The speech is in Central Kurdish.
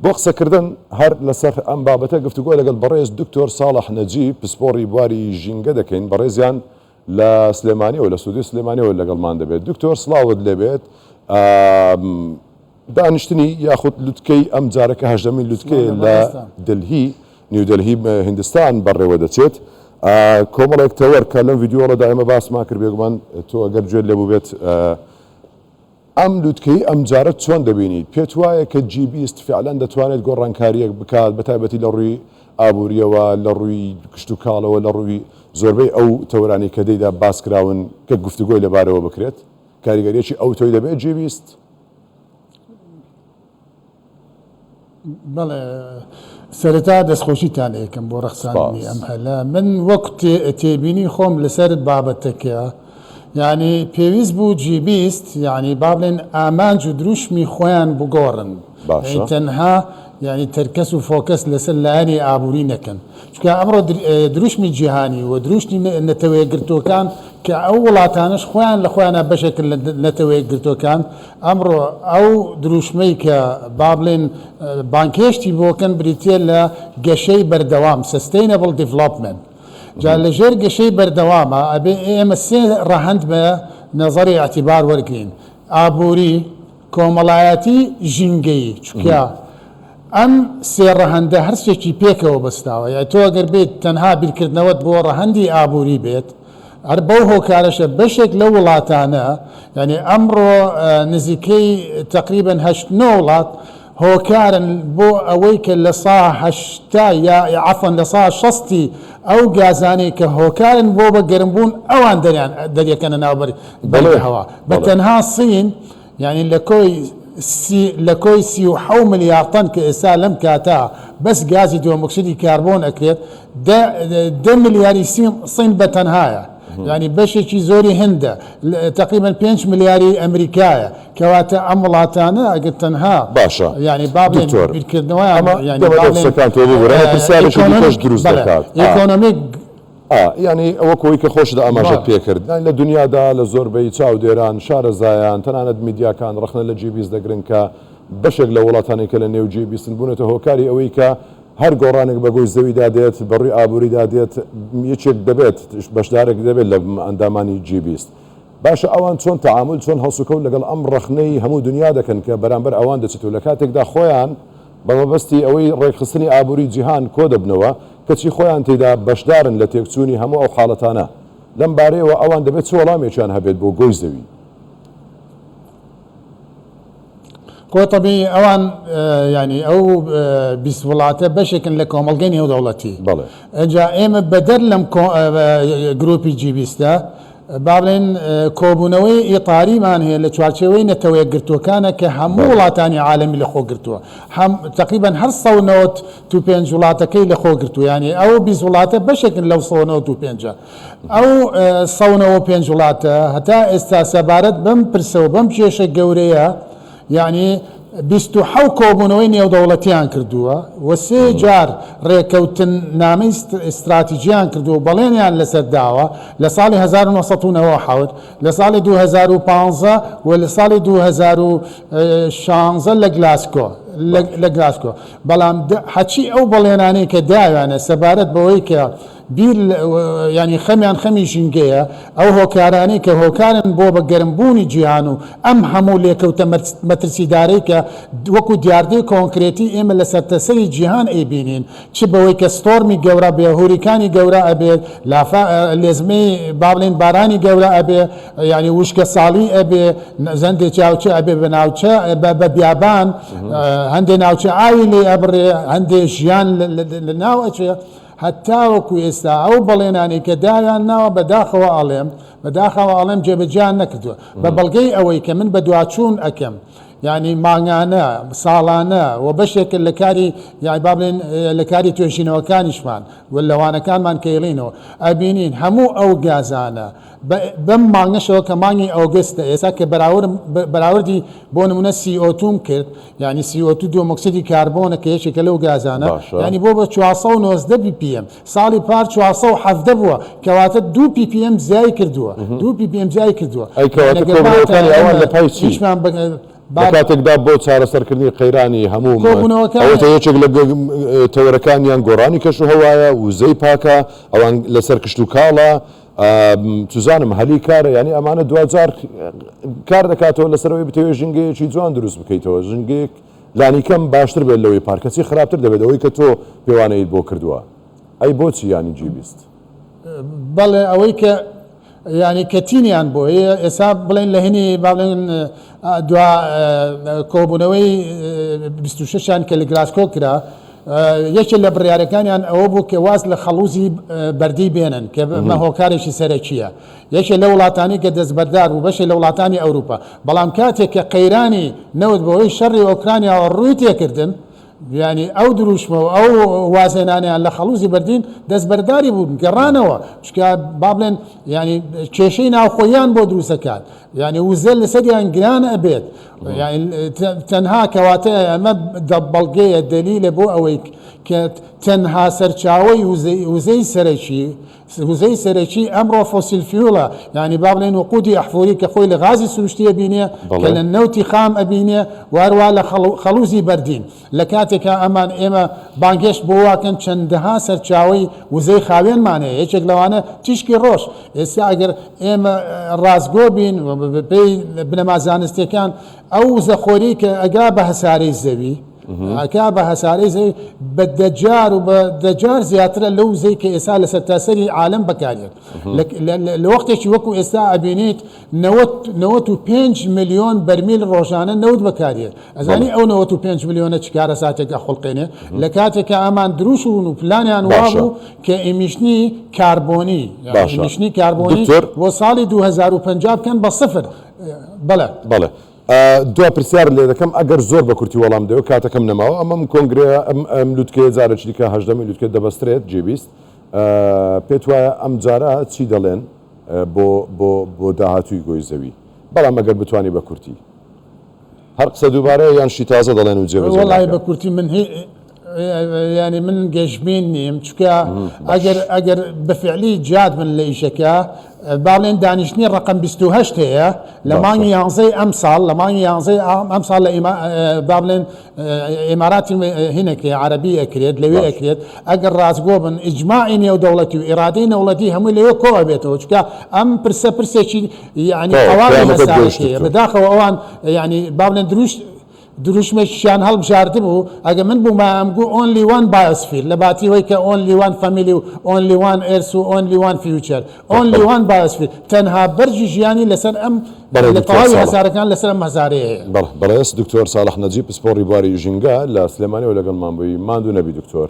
بۆ قسەکردن هەر لەسەر ئەم بابەتە گفتوگۆ لەگەڵ بەڕێز دکتۆر ساڵح نەجیب پسپۆڕی بواری ژینگە دەکەین بەڕێزیان لە سلێمانیەوە لە سوودی سلێمانیەوە لەگەڵمان دەبێت دکتۆر سڵاوت لێبێت دانیشتنی یاخود لوتکەی ئەم جارەکە هەژدەمین لوتکەی لە دلهی نیو دلهی هندستان بەڕێوە دەچێت کۆمەڵێک تەوەر کە لەم ڤیدیۆڵە دائمە باسمان کرد بێگومان تۆ ئەگەر گوێت لێبوو بێت ئەم لوتکەی ئەم جارە چۆن دەبینیت پێت وایە کە جیبیست فعلەن دەتوانێت گۆڕانکاریەک بکات بەتایبەتی لە ڕووی ئابوووریەوە لە ڕووی کشت و کاڵەوە لە ڕووی زۆربەی ئەو تەورانی کە دەیدا باسکراون کە گفتوگۆی لەبارەوە بکرێت کاریگەریەکی ئەو تۆی دەبێت جیبیست؟ بەڵێ سەرەتا دەستخۆشیتان ئەکەم بۆ ڕەخساندنی ئەم هەلە من وەک تێبینی خۆم لەسەر بابەتەکە یعنی پێویست بوو جیبیست یعنی با بڵێن ئامانج و دروشمی خۆیان بگۆڕن تەنها یعنی تەرکەس و فۆکەس لەسەر لایەنی ئابووری نەکەن چونکە ئەمڕۆ دروشمی جیهانی و دروشتی نەتەوەیەکگرتوەکان کە ئەو وڵاتانش خۆیان لە خۆیانە بەشێکن لە نەتەوەیەکگرتوەکان ئەمڕۆ ئەو دروشمەی کە با بڵێن بانکێشتی بۆکەن بریتە لە گەشەی بەردەوام sustainable development جا لەژێر گەشەی بەردەوامە ئەبێ ئێمە سێ ڕەهەند بە نەزەری ئاعتیبار وەرگین ئابووری کۆمەڵایەتی ژینگەیی چونکە ئەم سێ ڕەهەندە هەرچێکی پێکەوە بەستاوە یا تۆ ئەگەر بێت تەنها بیرکردنەوەت بۆ ڕەهەندی ئابووری بێت هەر بەو هۆکارەشە بەشێک لە وڵاتانە یعنی ئەمڕۆ نزیکەی تقریبا 8 وڵات هۆکارن بۆ ئەوەی کە لە سا 80 یا عەفەن لە سا 60 ئەو گازانەی کە هۆکارن بۆ بە گەرمبوون ئەوان دەریەکەنە ناوبەر هەوا بە تەنها سین یعنی لە کۆی 37 ملیار تەن کە ئێستا لەم کاتا بەس گازی دۆمۆکسیدی کاربۆن ئەکرێت 10 ملیاری سین بە تەنهایە یعنی بەشێکی زۆری هەندە تقریبا 5 ملیاری ئەمریکایە کەواتە ئەم وڵاتانە ئەگەر تەنها باشە ینی با بڵێن بیرکردنەوەیان ئێکۆنۆمیک ینی ئەوە کۆی کە خۆشدا ئاماژەت پێکرد لە دنیادا لە زۆربەی چاودێران شارەزایان تەنانەت میدیاکان ڕخنە لە جیبیست دەگرن کە بەشێک لە وڵاتانی کە لە نێو جیبیستن بوونێتە هۆکاری ئەوەی کە هەر گۆڕانێک بەگۆی زەویدا دێت بەڕووی ئابووریدا دێت یەکێک دەبێت بەشدارێک دەبێت لە ئەندامانی جیبیست باشە ئەوان چۆن تەعامل چۆن هەڵسوکەوت لەگەڵ ئەم ڕەخنەی هەموو دنیا دەکەن کە بەرامبەر ئەوان دەچێت و لە کاتێکدا خۆیان بە مەبەستی ئەوەی ڕێکخستنی ئابووری جیهان کۆ دەبنەوە کەچی خۆیان تێدا بەشدارن لە تێکچوونی هەموو ئەو حاڵەتانە لەم بارەیەوە ئەوان دەبێت چ وەڵامێکیان هەبێت بۆ گۆی زەوی خۆتەبی ئەوان ینی ئەو 20 وڵاتە بەشێکن لە کۆمەڵگەی نێودەوڵەتی ئەجا ئێمە بەدەر لەم گروپی جیبیستە با بڵێن کۆبوونەوەی ئیطاریمان هەیە لە چوارچێوەی نەتەوەیەکگرتوەکانە کە هەموو وڵاتانی عالەمی لە خۆگرتووە تقریبا هەر 195 وڵاتەکەی لە خۆگرتووە ینی ئەو 20 وڵاتە بەشێکن لەو 195 ئەو 195 وڵاتە هەتا ئێستا سەبارەت بەم پرسەوە بەم کێشە گەورەیە یعنی 27 کۆبوونەوەی نێودەوڵەتیان کردووە و سێ جار ڕێکەوتن نامەی استراتیژیان کردووە بەڵێنیان لەسەر داوە لە ساڵی 1990 لە ساڵی 2015 و لە ساڵی 2016 لە گلاسکۆ بەڵام هەچی ئەو بەڵێنانەی کە داوانە سەبارەت بەوەی کە بیر ینی خەمیان خەمی ژینگەیە ئەو هۆکارانەی کە هۆکارن بۆ بە گەرمبوونی جیهان و ئەم هەموو لێکەوتە مەترسیدارەی کە وەکو دیاردەی کۆنکرێتی ئێمە لە سەرتەسەری جیهان ئەیبینین چ بەوەی کە ستۆرمی گەورە بێ هوریکانی گەورە ئەبێت لێزمەی با بڵێن بارانی گەورە ئەبێ ینی وشکە ساڵی ئەبێ زەندێ چاوچە ئەبێ بە ناوچە بە بیابان هەندێک ناوچە ئاوی لێ ئەبڕێ هەندێک ژیان لە ناو ئەچێ هەتا وەکو ئێستا ئەو بەڵێنانی کە دایان ناوە بەداخەوە ئەڵێم جێبەجیان نەکردووە بە بەڵگەی ئەوەی کە من بە دواچوون ئەەکەم یعنی مانگانە ساڵانە و بەشێک لە کاری یای با بڵێن لە کاری توێژینەوەکانیشمان و لەوانەکانمان کەیڵینەوە ئەبینین هەموو ئەو گازانە بەم مانگەشەوە کە مانگی ئۆگستە ئێستا کە بەراوردی بۆ نمونە CO2 کرد یعنی CO2 دۆمۆکسیدی کاربۆنە کە یەکێکە لەو گازانە ینی بۆ بە 490 ppm ساڵی پار 470 بووە کەواتە 2 ppm زیای کردووە 2 ppm زیای کردووە کاتێکدا بۆ چارەسەرکردنی قەیرانی هەموو کۆبوونەوەکان ئەوەتە یەکێک لە تەوەرەکانیان گۆڕانی کەش و هەوایە وزەی پاکە ئەوان لەسەر کشت و کاڵە توزانم هەلی کارە ینی ئەمانە دوجار کار دەکاتەوە لەسەرەوەی بتەوێت ژنگەیەکی جوان دروست بکەیتەوە ژنگەیەک لانیکەم باشتر بێت لەوەی پارکەچی خراپتر دەبێت ئەوەی کە تۆ پێوانەیت بۆ کردووە ئەی بۆچی ینی جیبیست بەڵێ ئەوەی کە ینی کەتینیان بۆ ئێستا بڵێن لە هێنی باڵێن دوا کۆبوونەوەی 26یان کە لە گلاسکۆ کرا یەکێک لە بڕیارەکانیان ئەوە بوو کە واز لە خەڵوزی بەردی بێنن کە مە هۆکارێکی سەرەکیە یەکێک لە وڵاتانی کە دەستبەردار و بەشێک لە وڵاتانی ئەوروپا بەڵام کاتێک کە قەیرانی نەوت بەوەی شەڕی ئۆکرانیاوە ڕووی تێکردن ینی ئەو دروشمەوە ئەو وازێنانیان لە خەڵوزی بەردین دەستبەرداری بوون گەڕانەوە چکە با بڵێن ینی کێشەی ناوخۆیان بۆ دروستەکات ینی وزە لەسەریان گران ئەبێت تەنها کەواتە ئەمە بەڵگەیە دەلیلە بۆ ئەوەی کە تەنها سەرچاوی وزەی سەرەکی ئەمڕۆ فۆسیل فیوڵە ینی با بڵێن وقودی ئەحفوری کە خۆی لە غازی سروشتیە بینێ کە لە نەوتی خام ئەبینێ وارووا لە خەڵوزی بەردین لە کاتێکە ئەمان ئێمە بانگێشت بۆ واکەن چەندەها سەرچاوی وزەی خاوێنمانەیە یەکێک لەوانە تیشکی ڕۆژ ئێستا ئەگەر ئێمە ڕازگۆ بین پێی بنەما زانستیەکان ئەو وزەخۆری کە ئەگا بە هەسارەی زەوی ئەکا بە هەسارەی زەوی بە دەجار و بە دەجار زیاترە لەو وزەی کە ئێستا لە سەرتاسەری عالەم بەکارێت لە وەختێکی وەکو ئێستا ئەبینیت 95 ملیۆن بەرمیل ڕۆژانە نەوت بەکارێت ئەزانی ئەو 95 ملیۆنە چکارە ساتێکە خوڵقێنێ لە کاتێکە ئەمان دروست و پلانیان وابوو کە ئیمیشنی کاربۆنی ئیمیشنی کاربۆنی بۆ ساڵی 2050 بکەن بە صفر بەڵێ دو پرسیار لێ دەکەم ئەگەر زۆر بە کورتی وەڵام دەوێت کاتەکەم نەماوە ئەمەم کۆنگرێ ئەم لوتکێ جارێکی دیکە هەژدەمی لوتکێت دەبەسترێت جێبیست پێت وایە ئەم جارە چی دەڵێن بۆ داهاتووی گۆی زەوی بەڵام ئەگەر بتوانانی بە کورتی هەر قسە دووبارە یان شی تازە دەڵێن و جێبەجێ وەڵای بە کورتی من ینی من گەشتبین نیم چکە ئەگەر بەفعلی جاد من لە ئیشەکە باڵێن دانیشتنی ڕقم 28 هەیە لە مانگی یانزەی ئەم ساڵ لە مانگی یانزەی ئەم ساڵ لە با بڵێن ئێماراتی هینێکی عەرەبی ئەکرێت لەوێ ئەکرێت ئەگەر ڕازگۆ بن ئیجماعی نێودەوڵەتی و ئیرادەی نەوڵەتی هەمووی لەوێ کۆ ئەبێتەوە چکە ئەم پرسێکی ینی قەواڵی هەسارەتیە بەداخەوە ئەوان ینی با بڵێن دروشمێکیان هەڵبژاردە بوو ئەگە من بوومە ئەمگو only one biosphere لە باتیەوەی کە only one family و only one earth و only one future only one biosphere تەنها بەرجی ژیانی لەسەر ئەم لە تەواوی هەسارەکان لەسەر ئەم هەزارەیە بەڵێ دکتۆر ساڵح نەجیب پسپۆڕی بواری ژینگە لە سلێمانیەوە لەگەڵمان بووی ماندوو نەبی دکتۆر